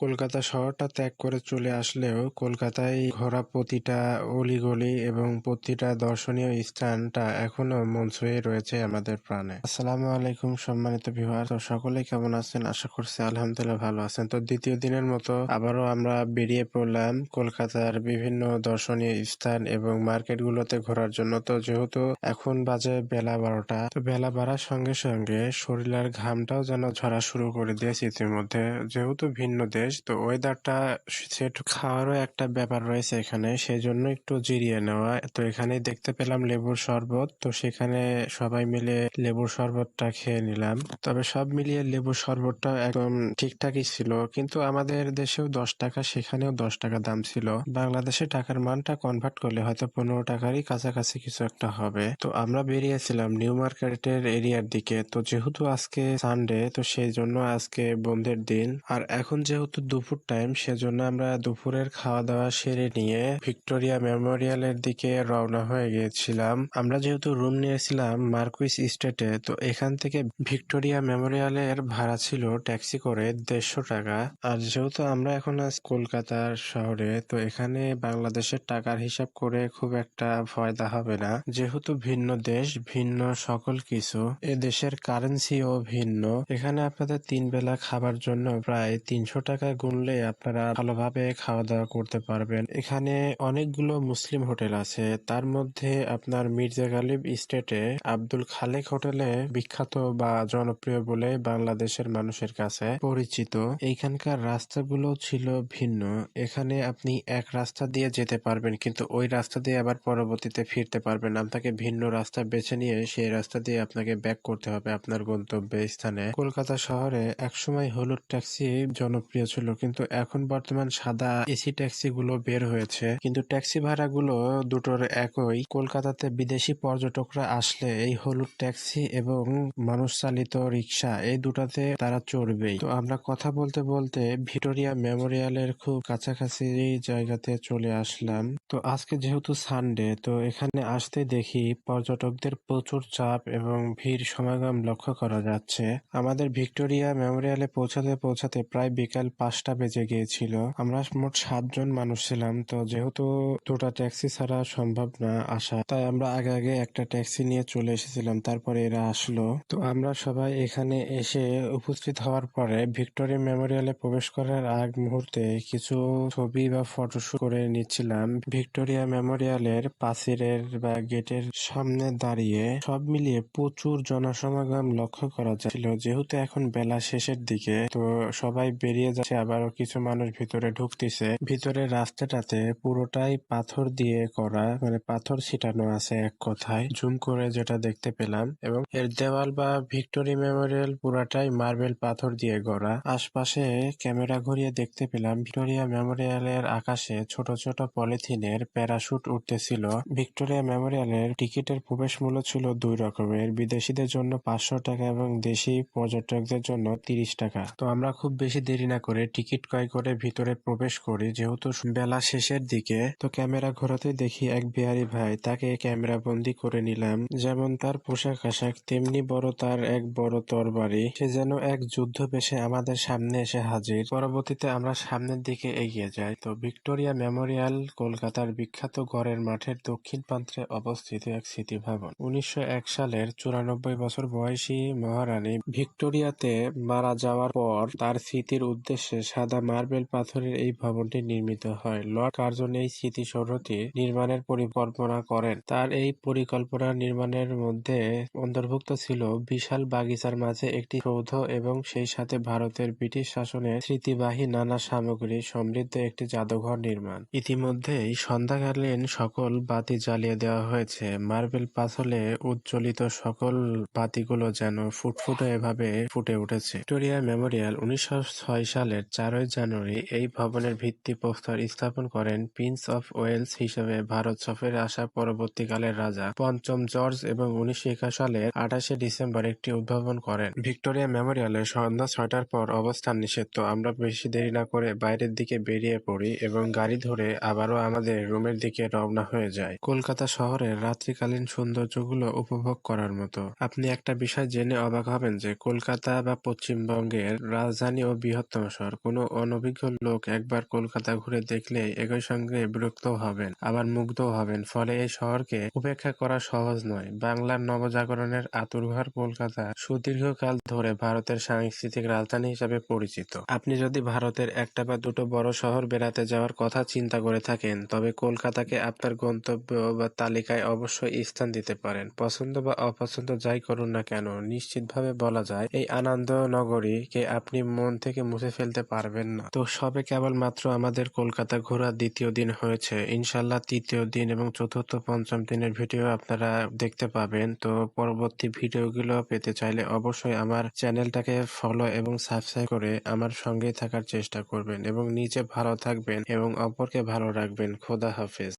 কলকাতা শহরটা ত্যাগ করে চলে আসলেও কলকাতায় ঘোরা প্রতিটা অলিগলি এবং প্রতিটা দর্শনীয় স্থানটা এখনো মন ছুঁয়ে রয়েছে আমাদের প্রাণে। আসসালামু আলাইকুম সম্মানিত ভিউয়ার, তো সকলেই কেমন আছেন? আশা করছি আলহামদুলিল্লাহ ভালো আছেন। তো দ্বিতীয় দিনের মতো আবারও আমরা বেরিয়ে পড়লাম কলকাতার বিভিন্ন দর্শনীয় স্থান এবং মার্কেটগুলোতে ঘোরার জন্য। তো যেহেতু এখন বাজে বেলা 12টা, তো বেলা বাড়ার সঙ্গে সঙ্গে শরীরের ঘামটাও যেন ঝরা শুরু করে দিয়েছে ইতিমধ্যে। যেহেতু ভিন্ন দেশ, তো ওয়েদারটা সেট খাওয়ারও একটা ব্যাপার রয়েছে এখানে, সেই জন্য একটু জিরিয়ে নেওয়া। তো এখানে দেখতে পেলাম লেবুর শরবত, তো সেখানে সবাই মিলে লেবুর শরবতটা খেয়ে নিলাম। তবে সব মিলিয়ে লেবুর শরবতটা একদম ঠিকঠাকই ছিল, কিন্তু আমাদের দেশেও 10 টাকা, সেখানেও 10 টাকা দাম ছিল। বাংলাদেশে টাকার মানটা কনভার্ট করলে হয়তো 15 টাকারই কাছাকাছি কিছু একটা হবে। তো আমরা বেরিয়েছিলাম নিউ মার্কেটের এরিয়ার দিকে। তো যেহেতু আজকে সানডে, তো সেই জন্য আজকে বন্ধের দিন। আর এখন যেহেতু দুপুর টাইম, সেজন্য আমরা দুপুরের খাওয়া দাওয়া সেরে নিয়ে ভিক্টোরিয়া মেমোরিয়ালের দিকে রওনা হয়ে গিয়েছিলাম। আমরা যেহেতু রুম নিয়েছিলাম মার্কুইস স্টেটে, তো এখান থেকে ভিক্টোরিয়া মেমোরিয়ালের ভাড়া ছিল ট্যাক্সি করে 150 টাকা। আর যেহেতু আমরা এখন আছি কলকাতার শহরে, তো এখানে বাংলাদেশের টাকার হিসাব করে খুব একটা ফায়দা হবে না, যেহেতু ভিন্ন দেশ, ভিন্ন সকল কিছু, এ দেশের কারেন্সিও ভিন্ন। এখানে আপনাদের 3 বেলা খাবার জন্য প্রায় 300 টাকা গুনলে আপনারা ভালোভাবে খাওয়া দাওয়া করতে পারবেন। এখানে অনেকগুলো মুসলিম হোটেল আছে, তার মধ্যে আপনার মির্জা গালিব স্টেটে আব্দুল খালেক হোটেলে বিখ্যাত বা জনপ্রিয় বলে বাংলাদেশের মানুষের কাছে পরিচিত। এইখানকার রাস্তাগুলো ছিল ভিন্ন। এখানে আপনি এক রাস্তা দিয়ে যেতে পারবেন, কিন্তু ওই রাস্তা দিয়ে আবার পরবর্তীতে ফিরতে পারবেন। আপনাকে ভিন্ন রাস্তা বেছে নিয়ে সেই রাস্তা দিয়ে আপনাকে ব্যাক করতে হবে আপনার গন্তব্য স্থানে। কলকাতা শহরে একসময় হলুদ ট্যাক্সি জনপ্রিয় ছিল, কিন্তু এখন বর্তমান সাদা এসি ট্যাক্সি গুলো বের হয়েছে। কিন্তু ট্যাক্সি ভাড়াগুলো দুটোর একই। কলকাতাতে বিদেশি পর্যটকরা আসলে এই হলুদ ট্যাক্সি এবং মানুষ চালিত রিক্সা, এই দুটাতে তারা চড়বেই। তো আমরা কথা বলতে বলতে ভিক্টোরিয়া মেমোরিয়ালের খুব কাছাকাছি জায়গাতে চলে আসলাম। তো আজকে যেহেতু সানডে, তো এখানে আসতে দেখি পর্যটকদের প্রচুর চাপ এবং ভিড় সমাগম লক্ষ্য করা যাচ্ছে। আমাদের ভিক্টোরিয়া মেমোরিয়ালে পৌঁছাতে পৌঁছাতে প্রায় বিকাল 5টা বেজে গিয়েছিল। আমরা মোট 7 জন মানুষ ছিলাম। তো যেহেতু দুটা ট্যাক্সি ছাড়া সম্ভব না আসা, তাই আমরা আগে আগে একটা ট্যাক্সি নিয়ে চলে এসেছিলাম, তারপরে এরা আসলো। তো আমরা সবাই এখানে এসে উপস্থিত হওয়ার পরে ভিক্টোরিয়া মেমোরিয়ালে প্রবেশ করার আগ মুহূর্তে কিছু ছবি বা ফটোশুট করে নিচ্ছিলাম। ভিক্টোরিয়া মেমোরিয়ালের প্রাচীরের বা গেটের সামনে দাঁড়িয়ে সব মিলিয়ে প্রচুর জনসমাগম লক্ষ্য করা যাচ্ছিল। যেহেতু এখন বেলা শেষের দিকে, তো সবাই বেরিয়ে যাচ্ছে, আবারও কিছু মানুষ ভিতরে ঢুকতেছে। ভিতরের রাস্তাটাতে পুরোটাই পাথর দিয়ে করা, মানে পাথর ছিটানো আছে এক কথায়, জুম করে যেটা দেখতে পেলাম। এবং এর দেওয়াল বা ভিক্টোরিয়া মেমোরিয়াল পুরাটাই মার্বেল পাথর দিয়ে গড়া। আশপাশে ক্যামেরা ঘুরিয়ে দেখতে পেলাম ভিক্টোরিয়া মেমোরিয়ালের আকাশে ছোট ছোট পলিথিনের প্যারাশুট উঠতেছিল। ভিক্টোরিয়া মেমোরিয়ালের টিকিটের প্রবেশ মূল্য ছিল 2 রকমের, বিদেশিদের জন্য 500 টাকা এবং দেশি পর্যটকদের জন্য 30 টাকা। তো আমরা খুব বেশি দেরি না করে টিকিট ক্রয় করে ভিতরে প্রবেশ করি, যেহেতু বেলা শেষের দিকে। তো ক্যামেরা ঘোরাতে দেখি এক বিহারি ভাই, তাকে ক্যামেরা বন্দি করে নিলাম। যেমন তার পোশাক আশাক, তেমনি বড় তার এক বড় তরবারি। সে যেন এক যুদ্ধ বেশে আমাদের সামনে এসে হাজির। পরবর্তীতে আমরা সামনের দিকে এগিয়ে যাই। তো ভিক্টোরিয়া মেমোরিয়াল কলকাতার বিখ্যাত গড়ের মাঠের দক্ষিণ প্রান্তে অবস্থিত এক স্মৃতি ভবন। 1901 সালের 94 বছর বয়সী মহারানী ভিক্টোরিয়াতে মারা যাওয়ার পর তার স্মৃতির উদ্দেশ্যে সাদা মার্বেল পাথরের এই ভবনটি নির্মিত হয়। লর্ড কার্জন এই স্মৃতিসৌধটি নির্মাণের পরিকল্পনা করেন। তার এই পরিকল্পনা নির্মাণের মধ্যে অন্তর্ভুক্ত ছিল বিশাল বাগিচার মাঝে একটি সৌধ এবং সেই সাথে ভারতের ব্রিটিশ শাসনের স্মৃতিবাহী নানা সামগ্রী সমৃদ্ধ একটি জাদুঘর নির্মাণ। ইতিমধ্যেই সন্ধ্যাকালীন সকল বাতি জ্বালিয়ে দেওয়া হয়েছে। মার্বেল পাথরে উজ্জ্বলিত সকল বাতিগুলো যেন ফুটফুটে এভাবে ফুটে উঠেছে। ভিক্টোরিয়া মেমোরিয়াল 1906 সালের 4ই জানুয়ারি এই ভবনের ভিত্তিপ্রস্তর স্থাপন করেন প্রিন্স অফ ওয়েলস হিসেবে ভারত সফরে আসা পরবর্তীকালের রাজা পঞ্চম জর্জ, এবং 1921 সালের 28শে ডিসেম্বর একটি উদ্ভাবন করেন। ভিক্টোরিয়া মেমোরিয়ালে সন্ধ্যা 6টার পর অবস্থান নিষিদ্ধ। আমরা বেশি দেরি না করে বাইরের দিকে বেরিয়ে পড়ি এবং গাড়ি ধরে আবারও আমাদের রুমের দিকে রওনা হয়ে যায়। কলকাতা শহরের রাত্রিকালীন সৌন্দর্যগুলো উপভোগ করার মতো। আপনি একটা বিষয় জেনে অবাক হবেন যে কলকাতা বা পশ্চিমবঙ্গের রাজধানী ও বৃহত্তম শহর, শহর। কোনো অনভিজ্ঞ লোক একবার কলকাতা ঘুরে দেখলে একই সঙ্গে বিরক্তও হবেন, আবার মুগ্ধও হবেন। ফলে এই শহরকে উপেক্ষা করা সহজ নয়। বাংলার নবজাগরণের আঁতুড়ঘর কলকাতা সুদীর্ঘকাল ধরে ভারতের সাংস্কৃতিক রাজধানী হিসেবে পরিচিত। আপনি যদি ভারতের একটা বা দুটো বড় শহর বেড়াতে যাওয়ার কথা চিন্তা করে থাকেন, তবে কলকাতাকে আপনার গন্তব্য বা তালিকায় অবশ্যই স্থান দিতে পারেন। পছন্দ বা অপছন্দ যাই করুন না কেন, নিশ্চিতভাবে বলা যায় এই আনন্দ নগরীকে আপনি মন থেকে মুছে ফেলতে পারবেন না। তো সবে কেবলমাত্র আমাদের কলকাতা ঘোরার দ্বিতীয় দিন হয়েছে। ইনশাল্লাহ তৃতীয় দিন এবং চতুর্থ পঞ্চম দিনের ভিডিও আপনারা দেখতে পাবেন। তো পরবর্তী ভিডিওগুলো পেতে চাইলে অবশ্যই আমার চ্যানেলটাকে ফলো এবং সাবস্ক্রাইব করে আমার সঙ্গেই থাকার চেষ্টা করবেন এবং নিজে ভালো থাকবেন এবং অপরকে ভালো রাখবেন। খোদা হাফেজ।